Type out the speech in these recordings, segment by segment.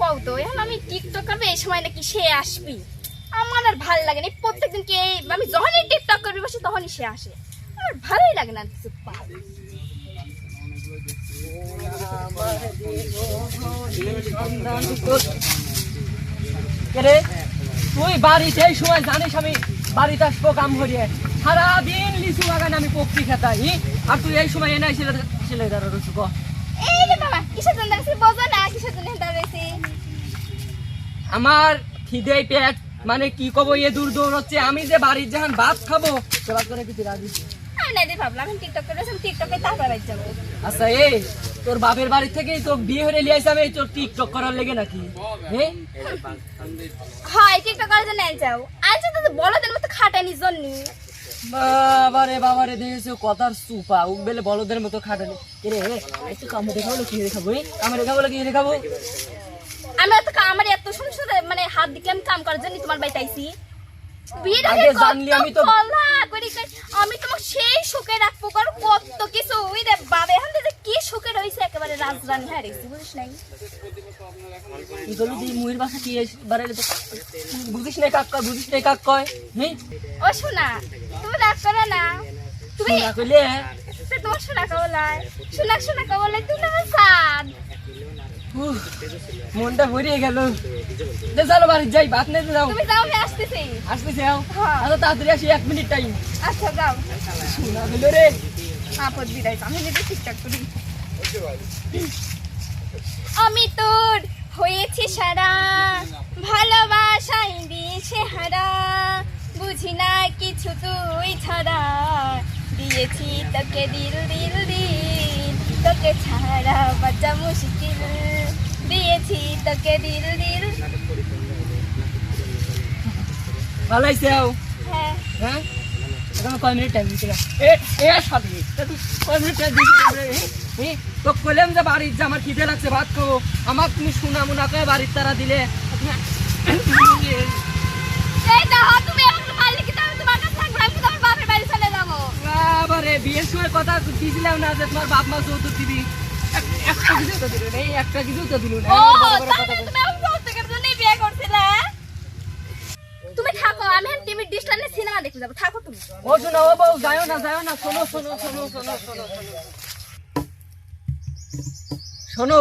কও তো এখন আমি টিকটক করবো এই সময় নাকি সে আসবি, আমার আর ভালো লাগে না। প্রত্যেকদিন কে আমি যখনই টিকটক করবি বসে তখনই সে আসে, আমার ভালোই লাগে না কিছু। তুই বাড়িতে এই সময় জানিস আমি বাড়িতে আসবো কাম করিয়ে, সারাদিন লিচু বাগান আমি পক্ষি খেতাই, আর তুই এই সময় এনে ছেলে দাঁড়া রয়েছে। এই রে বাবা কিসের জন্য দাঁড়াইছি বোঝো না, কিসের জন্য দাঁড়াইছি? আমার খিদে পেট মানে কি কব এ দূর দৌড় হচ্ছে, আমি যে বাড়ির যখন ভাত খাবো সেবা করে কিছু রাজি। আমি নাই ভাবলাম আমি টিকটক করে টিকটকে তারপর বাড়ি যাবো। আচ্ছা এই তোর বাপের বাড়ি থেকে তোর বিয়ে হয়ে লিয়ে আসে আমি তোর টিকটক করার লেগে নাকি? হয় টিকটক করার জন্য যাও আর যদি বলদের মতো খাটানির জন্য। বাবারে দেখেছো কথার সুপা উঠবেলে বলদের মতো খাটানি। রে একটু কামড়ে দেখাবো কি দেখাবো, কামড়ে দেখাবো কি দেখাবো? আমি এত আমার এত শুনে শুনে মানে হাত দিকে আমি কাম করার জন্য তোমার বাড়িতে আইছি। জানলি আমি তো আমি তোমার সেই সুখে রাখবো কারণ কত কিছু ওই রে বাবা এখন যে কি সুখে রয়েছে একেবারে রাজরানী হয়ে গেছি বুঝিস নাই? কি করলি তুই মুহির বাসা কি বুঝিস নাই কাক কয়, বুঝিস নাই কাক কয়? ও শোনা তুমি রাগ করো না, তুমি কইলে তোমার শোনা কবলায় শোনা কবলায় তুমি আমার সাদ মনটা ভরিয়ে গেল। চলো বাড়ি যাই, ভাত নিতে যাও। তুমি যাও, আমি আসতেছি। আসতেছি আচ্ছা তাড়াতাড়ি আসি, 1 মিনিট টাইম। আচ্ছা যাও। শোনা গেল রে আপদ বিদায়, আমি যদি ঠিকঠাক করি। আমি তোর হয়েছি সারা ভালোবাসাই দিয়েছে হারা, বুঝি না কিছু তুই ছাড়া, দিয়েছি তোকে দিল দিল দিল, তোকে ছাড়া বাঁচা মুশকিল, দিয়েছি তোকে দিল দিল। ভালো আইছে? হ্যাঁ হ্যাঁ এখন কয় মিনিট টাইম দিছিল? সাবি কয় মিনিট টাইম দিছিল? তো কইলাম যে বাড়ির যে আমার খিদে লাগছে ভাত খাবো, আমার তুমি শোনা মুনা করে বাড়ির তারা দিলে। এই দেখো তুমি আমাকে মারলে কি আমি তোমার কাছে থাকবো, আমি তোমার বাপের বাড়ি চলে যাবো। বাবারে বিয়ের সময় কথা দিয়েছিলাম না যে তোমার বাপ মা যৌতুক দিবি, একটা কিছু তো দিল না, এই একটা কিছু তো দিল না। ও তাহলে তুমি আমাকে যৌতুকের জন্যই বিয়ে করছিলে? তুমি থাকো, আমি টিভির ডিশটানে সিনেমা দেখতে যাবো, থাকো তুমি। ও শোনো ও বউ যাও না শোনো শোনো শোনো শোনো শোনো শোনো,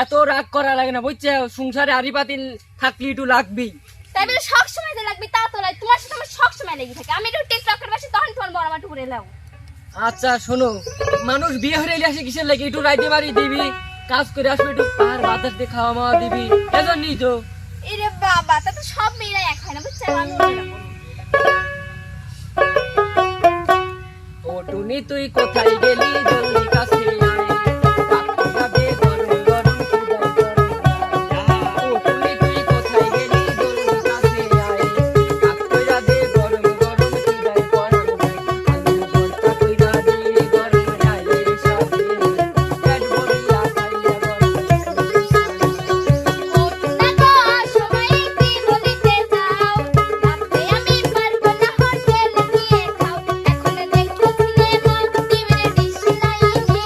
এত রাগ করা লাগে না বুঝছো, সংসারে আড়ি পাতিল থাকলে একটু লাগবেই। তাই বলে সব সময় যে লাগবে তা তো নয়, তোমার সাথে আমার সব সময় লেগে থাকে। আমি একটু টিকটক করে বসি তখন তোমার বড় মাঠু করে এলাও। আচ্ছা শোনো, মানুষ বিয়ে হয়ে আসে কিসের লাগে, একটু রাইতে বাড়ি দিবি, কাজ করে আসবে, একটু পাহাড় বাতাস দিয়ে খাওয়া মাওয়া দিবি, এজন্যই তো। এরে বাবা তা তো সব মেয়েরা এক হয় না বুঝছো, আমি ও টুনি তুই কোথায় গেলি, জলদি কাছে আয়, পাক যাবে গরম গরম খিদায় গরম। ও টুনি তুই কোথায় গেলি, জলদি কাছে আয়, পাক যাবে গরম গরম খিদায় গরম। আলু ভর্তা কইরা দিলি গরম ডালের সাথে, পেট ভরিয়া খাইয়া ও না গো সময় কি বলিতে যাও, রাতে আমি পারবো না হোটেল নিয়ে খাও, এখন দেখো সিনেমা টিভির ডিশ লাইনে,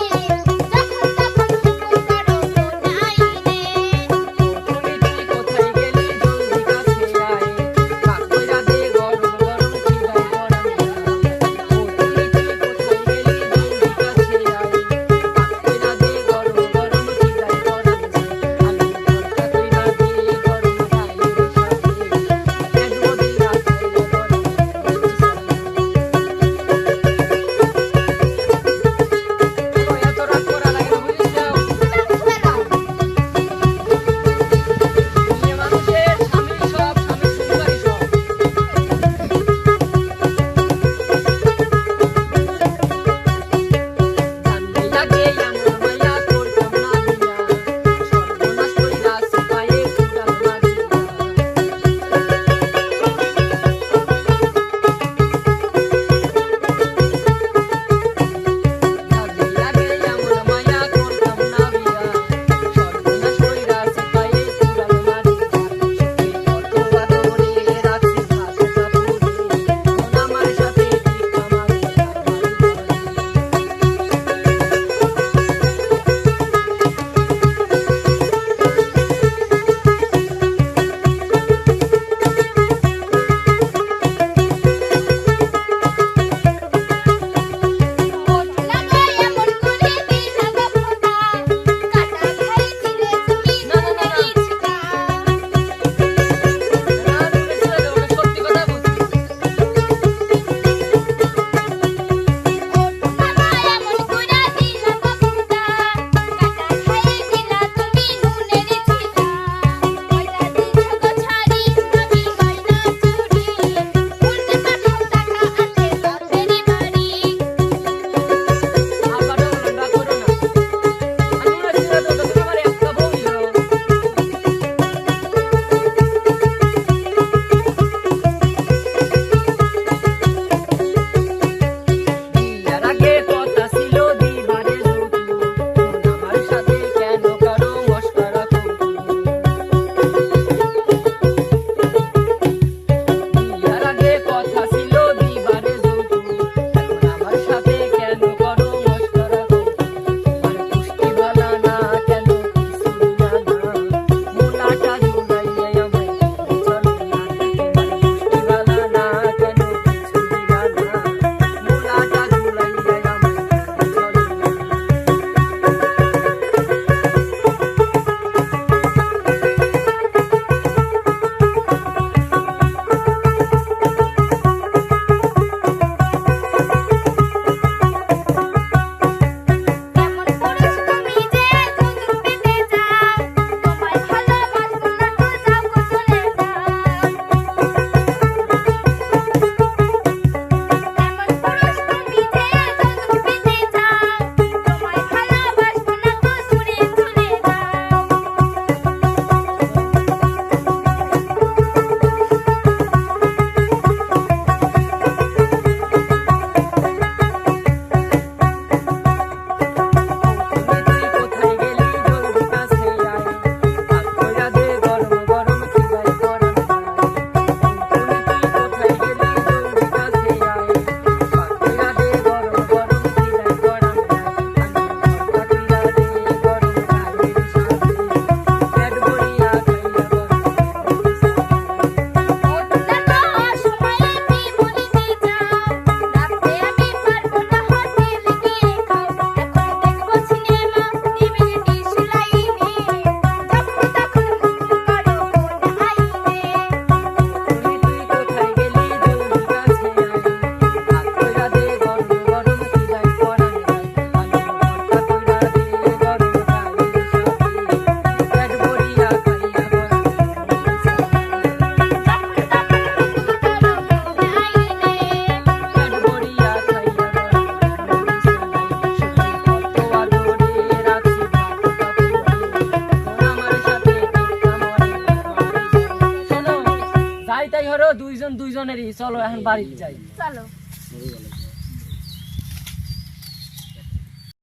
হরো দুইজন দুইজনেরই, চলো এখন বাড়িতে যাই। চলো।